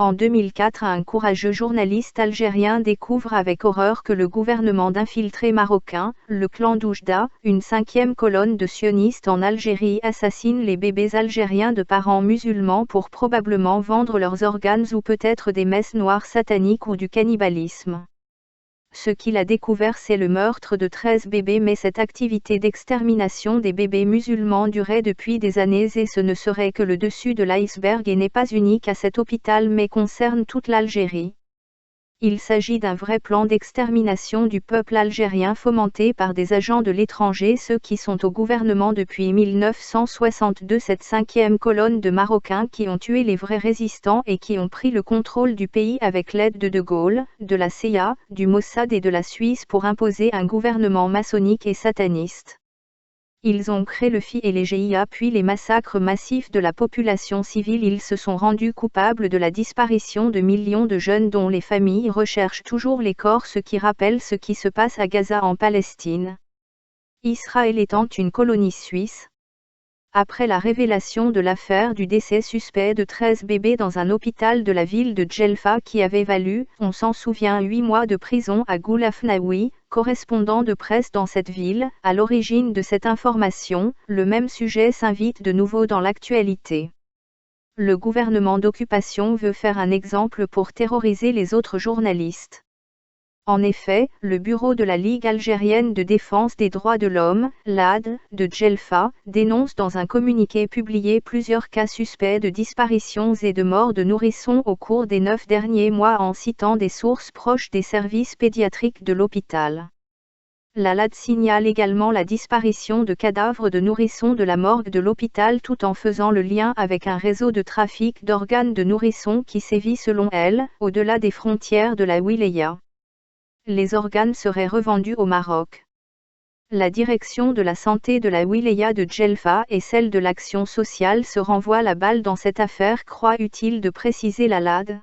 En 2004, un courageux journaliste algérien découvre avec horreur que le gouvernement d'infiltrés marocains, le clan d'Oujda, une 5e colonne de sionistes en Algérie, assassine les bébés algériens de parents musulmans pour probablement vendre leurs organes ou peut-être des messes noires sataniques ou du cannibalisme. Ce qu'il a découvert, c'est le meurtre de 13 bébés, mais cette activité d'extermination des bébés musulmans durait depuis des années et ce ne serait que le dessus de l'iceberg et n'est pas unique à cet hôpital mais concerne toute l'Algérie. Il s'agit d'un vrai plan d'extermination du peuple algérien fomenté par des agents de l'étranger, ceux qui sont au gouvernement depuis 1962. Cette 5e colonne de Marocains qui ont tué les vrais résistants et qui ont pris le contrôle du pays avec l'aide de Gaulle, de la CIA, du Mossad et de la Suisse pour imposer un gouvernement maçonnique et sataniste. Ils ont créé le FI et les GIA puis les massacres massifs de la population civile. Ils se sont rendus coupables de la disparition de millions de jeunes dont les familles recherchent toujours les corps, ce qui rappelle ce qui se passe à Gaza en Palestine. Israël étant une colonie suisse. Après la révélation de l'affaire du décès suspect de 13 bébés dans un hôpital de la ville de Djelfa qui avait valu, on s'en souvient, 8 mois de prison à Goul Afnaoui, correspondant de presse dans cette ville, à l'origine de cette information, le même sujet s'invite de nouveau dans l'actualité. Le gouvernement d'occupation veut faire un exemple pour terroriser les autres journalistes. En effet, le bureau de la Ligue algérienne de défense des droits de l'homme, LAD, de Djelfa, dénonce dans un communiqué publié plusieurs cas suspects de disparitions et de morts de nourrissons au cours des 9 derniers mois en citant des sources proches des services pédiatriques de l'hôpital. La LAD signale également la disparition de cadavres de nourrissons de la morgue de l'hôpital tout en faisant le lien avec un réseau de trafic d'organes de nourrissons qui sévit selon elle, au-delà des frontières de la wilaya. Les organes seraient revendus au Maroc. La direction de la santé de la wilaya de Djelfa et celle de l'action sociale se renvoient la balle dans cette affaire, croit utile de préciser la LAD.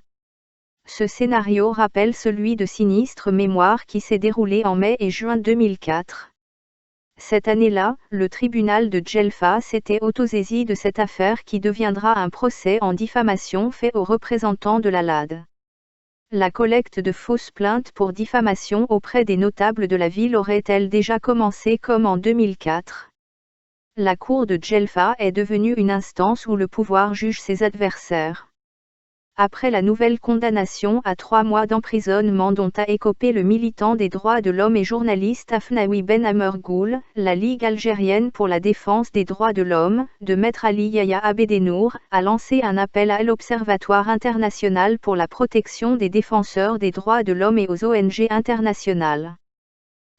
Ce scénario rappelle celui de Sinistre Mémoire qui s'est déroulé en mai et juin 2004. Cette année-là, le tribunal de Djelfa s'était autosaisi de cette affaire qui deviendra un procès en diffamation fait aux représentants de la LAD. La collecte de fausses plaintes pour diffamation auprès des notables de la ville aurait-elle déjà commencé comme en 2004 ? La cour de Djelfa est devenue une instance où le pouvoir juge ses adversaires. Après la nouvelle condamnation à 3 mois d'emprisonnement dont a écopé le militant des droits de l'homme et journaliste Afnaoui Ben Amer Goul, la Ligue algérienne pour la défense des droits de l'homme, de Maître Ali Yahya Abedenour, a lancé un appel à l'Observatoire international pour la protection des défenseurs des droits de l'homme et aux ONG internationales.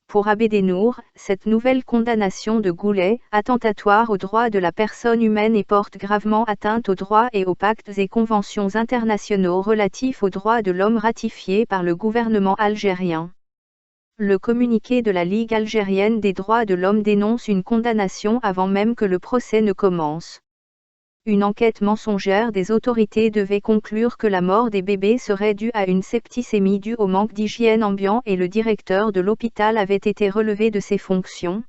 Pour Abedenour, cette nouvelle condamnation de Goul est attentatoire aux droits de la personne humaine et porte gravement atteinte aux droits et aux pactes et conventions internationaux relatifs aux droits de l'homme ratifiés par le gouvernement algérien. Le communiqué de la Ligue algérienne des droits de l'homme dénonce une condamnation avant même que le procès ne commence. Une enquête mensongère des autorités devait conclure que la mort des bébés serait due à une septicémie due au manque d'hygiène ambiant et le directeur de l'hôpital avait été relevé de ses fonctions.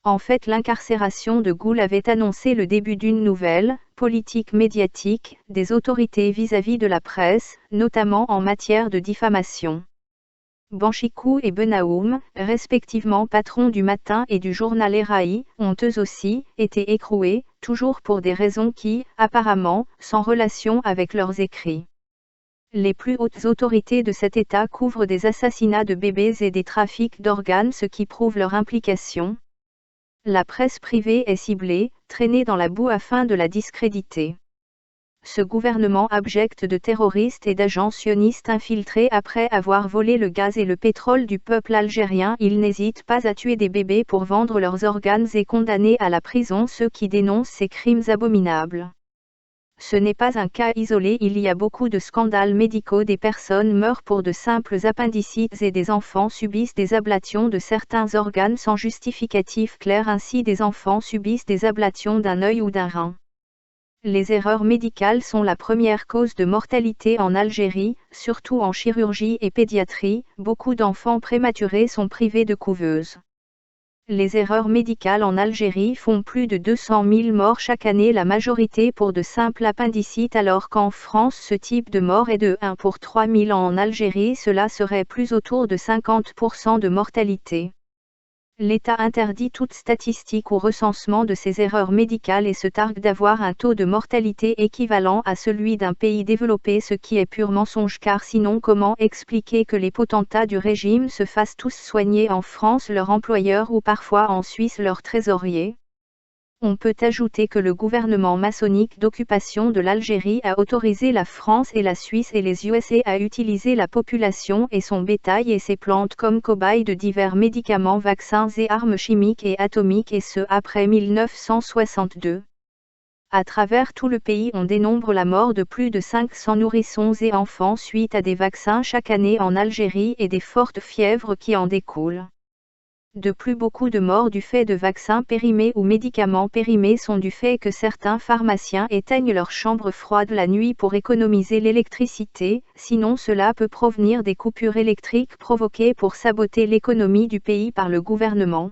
En fait, l'incarcération de Goul avait annoncé le début d'une nouvelle politique médiatique des autorités vis-à-vis de la presse, notamment en matière de diffamation. Banchikou et Benaoum, respectivement patrons du Matin et du journal Eraï, ont eux aussi été écroués, toujours pour des raisons qui, apparemment, sans relation avec leurs écrits. Les plus hautes autorités de cet État couvrent des assassinats de bébés et des trafics d'organes, ce qui prouve leur implication. La presse privée est ciblée, traînée dans la boue afin de la discréditer. Ce gouvernement abject de terroristes et d'agents sionistes infiltrés après avoir volé le gaz et le pétrole du peuple algérien, il n'hésite pas à tuer des bébés pour vendre leurs organes et condamner à la prison ceux qui dénoncent ces crimes abominables. Ce n'est pas un cas isolé, il y a beaucoup de scandales médicaux, des personnes meurent pour de simples appendicites et des enfants subissent des ablations de certains organes sans justificatif clair, ainsi des enfants subissent des ablations d'un œil ou d'un rein. Les erreurs médicales sont la première cause de mortalité en Algérie, surtout en chirurgie et pédiatrie, beaucoup d'enfants prématurés sont privés de couveuses. Les erreurs médicales en Algérie font plus de 200 000 morts chaque année, la majorité pour de simples appendicites, alors qu'en France ce type de mort est de 1 pour 3 000 ans. En Algérie cela serait plus autour de 50% de mortalité. L'État interdit toute statistique ou recensement de ces erreurs médicales et se targue d'avoir un taux de mortalité équivalent à celui d'un pays développé, ce qui est pur mensonge, car sinon comment expliquer que les potentats du régime se fassent tous soigner en France, leur employeur, ou parfois en Suisse, leur trésorier? On peut ajouter que le gouvernement maçonnique d'occupation de l'Algérie a autorisé la France et la Suisse et les USA à utiliser la population et son bétail et ses plantes comme cobayes de divers médicaments, vaccins et armes chimiques et atomiques, et ce après 1962. À travers tout le pays, on dénombre la mort de plus de 500 nourrissons et enfants suite à des vaccins chaque année en Algérie et des fortes fièvres qui en découlent. De plus, beaucoup de morts du fait de vaccins périmés ou médicaments périmés sont du fait que certains pharmaciens éteignent leurs chambres froides la nuit pour économiser l'électricité, sinon cela peut provenir des coupures électriques provoquées pour saboter l'économie du pays par le gouvernement.